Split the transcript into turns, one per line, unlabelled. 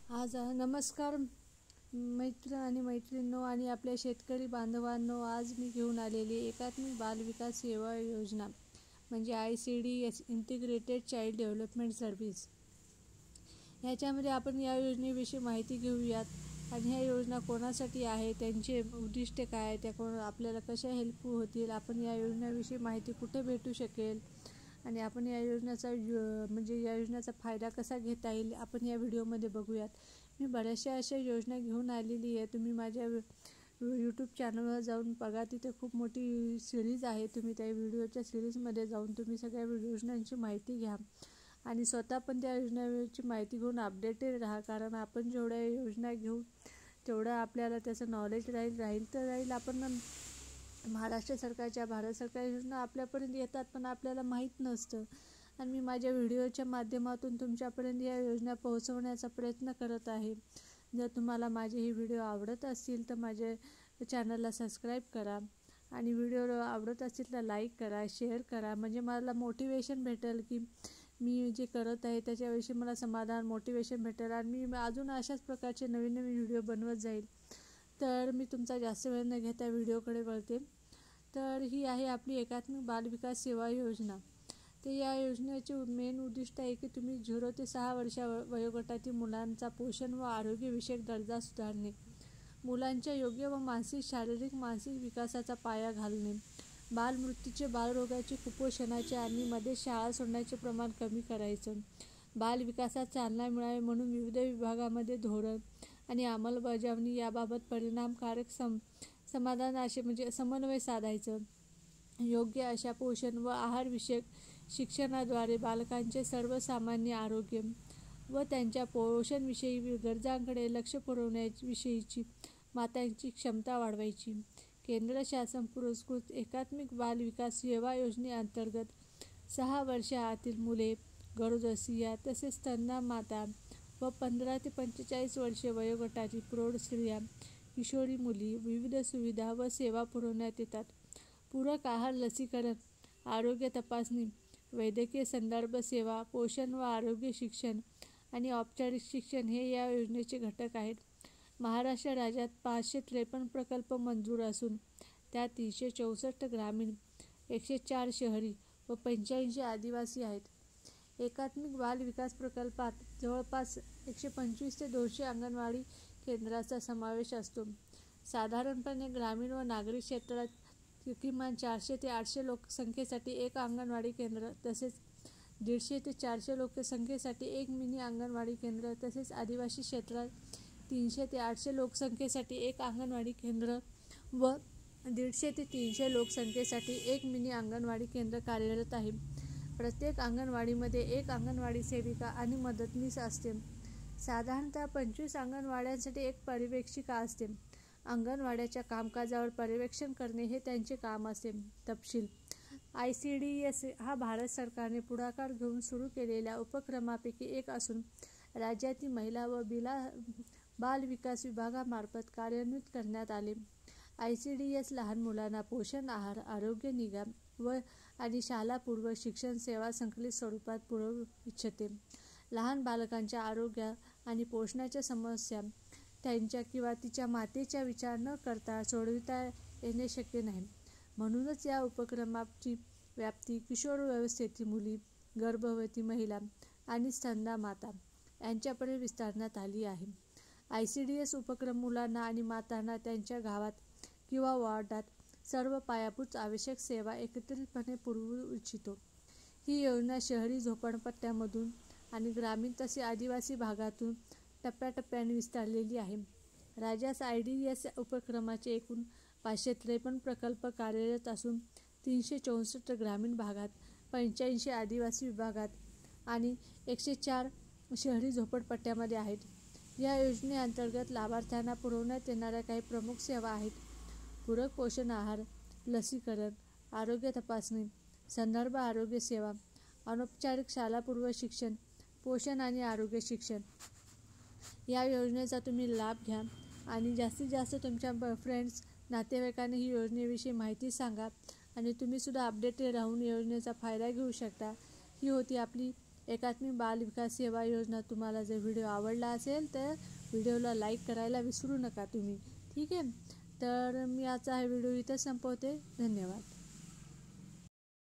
नमस्कार मित्र आणि मैत्रिणींनो आणि आपल्या शेतकरी बांधवांनो, आज मी घेऊन आलेली एकात्मिक बालविकास सेवा योजना म्हणजे ICDS integrated child development service. ह्याच्यामध्ये आपण या योजनेविषयी माहिती घेऊयात आणि ह्या योजना कोणासाठी आहे, त्यांचे उद्दिष्ट काय, त्या आपल्याला कशा हेल्पफुल होतील, आपण या योजनेविषयी माहिती कुठे भेटू शकेल आणि आपण या योजनेचा फायदा कसा घेता येईल, आपण या व्हिडिओमध्ये बघूयात. मी बऱ्याचशा अशा योजना घेऊन आलेली आहे. तुम्ही माझ्या यूट्यूब चॅनलवर जाऊन बघा, तिथे खूप मोठी सिरीज आहे. तुम्ही त्या व्हिडिओच्या सिरीजमध्ये जाऊन तुम्ही सगळ्या योजनांची माहिती घ्या आणि स्वतः पण त्या योजनेची माहिती घेऊन अपडेटेड राहा. कारण आपण जेवढ्या योजना घेऊ तेवढं आपल्याला त्याचं नॉलेज राहील. आपण महाराष्ट्र सरकारच्या, भारत सरकार योजना आपल्यापर्यंत येतात पण आपल्याला माहीत नसतं आणि मी माझ्या व्हिडिओच्या माध्यमातून तुमच्यापर्यंत या योजना पोहोचवण्याचा प्रयत्न करत आहे. जर तुम्हाला माझे हे व्हिडिओ आवडत असतील तर माझ्या चॅनलला सबस्क्राईब करा आणि व्हिडिओ आवडत असतील तर लाईक करा, शेअर करा. म्हणजे मला मोटिवेशन भेटेल की मी जे करत आहे त्याच्याविषयी मला समाधान, मोटिवेशन भेटेल आणि मी अजून अशाच प्रकारचे नवीन व्हिडिओ बनवत जाईल. तर मी तुमचा जास्त वेळ न घेता व्हिडिओकडे वळते. तर ही आहे आपली एकात्मिक बालविकास सेवा योजना. तर या योजनेचे मेन उद्दिष्ट आहे की तुम्ही 0 ते 6 वर्षा वयोगटातील मुलांचा पोषण व आरोग्यविषयक दर्जा सुधारणे, मुलांच्या योग्य व मानसिक विकासाचा पाया घालणे, बालमृत्यूचे, बालरोगाचे, कुपोषणाचे आणि मध्ये शाळा सोडण्याचे प्रमाण कमी करायचं, बालविकासात चालना मिळावी म्हणून विविध विभागामध्ये धोरण आणि अंमलबजावणी याबाबत परिणामकारक समन्वय साधायचं, योग्य अशा पोषण व आहारविषयक शिक्षणाद्वारे बालकांचे सर्वसामान्य आरोग्य व त्यांच्या पोषणविषयी गरजांकडे लक्ष पुरवण्याविषयीची मातांची क्षमता वाढवायची. केंद्र शासन पुरस्कृत एकात्मिक बालविकास सेवा योजनेअंतर्गत 6 वर्षाआतील मुले, गरोदर स्त्रिया तसेच स्तनदा माता व 15 ते 45 वर्षे वयोगटातील प्रौढ स्त्रिया, किशोरी मुली विविध सुविधा व सेवा पुरवण्यात येतात. पूरक आहार, लसीकरण, आरोग्य तपासणी, वैद्यकीय संदर्भ सेवा, पोषण व आरोग्य शिक्षण आणि औपचारिक शिक्षण हे या योजनेचे घटक आहेत. महाराष्ट्र राज्यात 553 प्रकल्प मंजूर असून त्यात 364 ग्रामीण, 104 शहरी व 85 आदिवासी आहेत. एकात्मिक बाल विकास प्रकल्पात जवळपास 125 ते 200 अंगणवाडी केंद्राचा समावेश असतो. साधारणपणे ग्रामीण व नागरी क्षेत्रात किमान 400 ते 800 लोकसंख्येसाठी एक अंगणवाडी केंद्र तसेच 150 ते 400 लोकसंख्येसाठी एक मिनी अंगणवाडी केंद्र तसेच आदिवासी क्षेत्रात 300 ते 800 लोकसंख्येसाठी एक अंगणवाडी केंद्र व 150 ते 300 लोकसंख्येसाठी एक मिनी अंगणवाडी केंद्र कार्यरत आहे. प्रत्येक अंगणवाडीमध्ये एक अंगणवाडी सेविका आणि मदतनीस असते. साधारणतः 25 अंगणवाड्यांसाठी एक पर्यवेक्षिका असते. अंगणवाड्याच्या कामकाजावर पर्यवेक्षण करणे हे त्यांचे काम असते. तपशील: ICDS हा भारत सरकारने पुढाकार घेऊन सुरू केलेल्या उपक्रमापैकी एक असून राज्यातील महिला व बाल विकास विभागामार्फत कार्यान्वित करण्यात आले. ICDS लहान मुलांना पोषण आहार, आरोग्य निगा आणि शालापूर्व शिक्षण सेवा संकलित स्वरूपात पुरवू इच्छिते. लहान बालकांच्या आरोग्य आणि पोषणाच्या समस्या त्यांच्या किंवा तिच्या मातेचा विचार न करता सोडविता येणे शक्य नाही. म्हणूनच या उपक्रमाची व्याप्ती किशोरावस्थेतील मुली, गर्भवती महिला आणि स्तनदा माता यांच्यापर्यंत विस्तारण्यात आली आहे. ICDS उपक्रम मुलांना आणि मातांना त्यांच्या गावात किंवा वॉर्डात सर्व पायाभूत आवश्यक सेवा एकत्रितपणे पुरवू इच्छितो. ही योजना शहरी झोपडपट्ट्यांमधून आणि ग्रामीण तसेच आदिवासी भागातून टप्प्याटप्प्याने विस्तारलेली आहे. राज्यात ICDS उपक्रमाचे एकूण 553 प्रकल्प कार्यरत असून 364 ग्रामीण भागात, 85 आदिवासी विभागात आणि 104 शहरी झोपडपट्ट्यांमध्ये आहेत. या योजनेअंतर्गत लाभार्थ्यांना पुरवण्यात येणाऱ्या काही प्रमुख सेवा आहेत: पूरक पोषण आहार, लसीकरण, आरोग्य तपासणी, संदर्भ आरोग्य सेवा, अनौपचारिक शालापूर्व शिक्षण, पोषण आणि आरोग्य शिक्षण. या योजनेचा तुम्ही लाभ घ्या आणि जास्तीत जास्त तुमच्या फ्रेंड्स, नातेवाईकांना ही योजनेविषयी माहिती सांगा आणि तुम्हीसुद्धा अपडेटेड राहून योजनेचा फायदा घेऊ शकता. ही होती आपली एकात्मिक बाल विकास सेवा योजना तुम्हाला जर व्हिडिओ आवडला असेल तर व्हिडिओला लाईक करायला विसरू नका तुम्ही, ठीक आहे. तर मी आजचा हा व्हिडिओ इथं संपवते. धन्यवाद.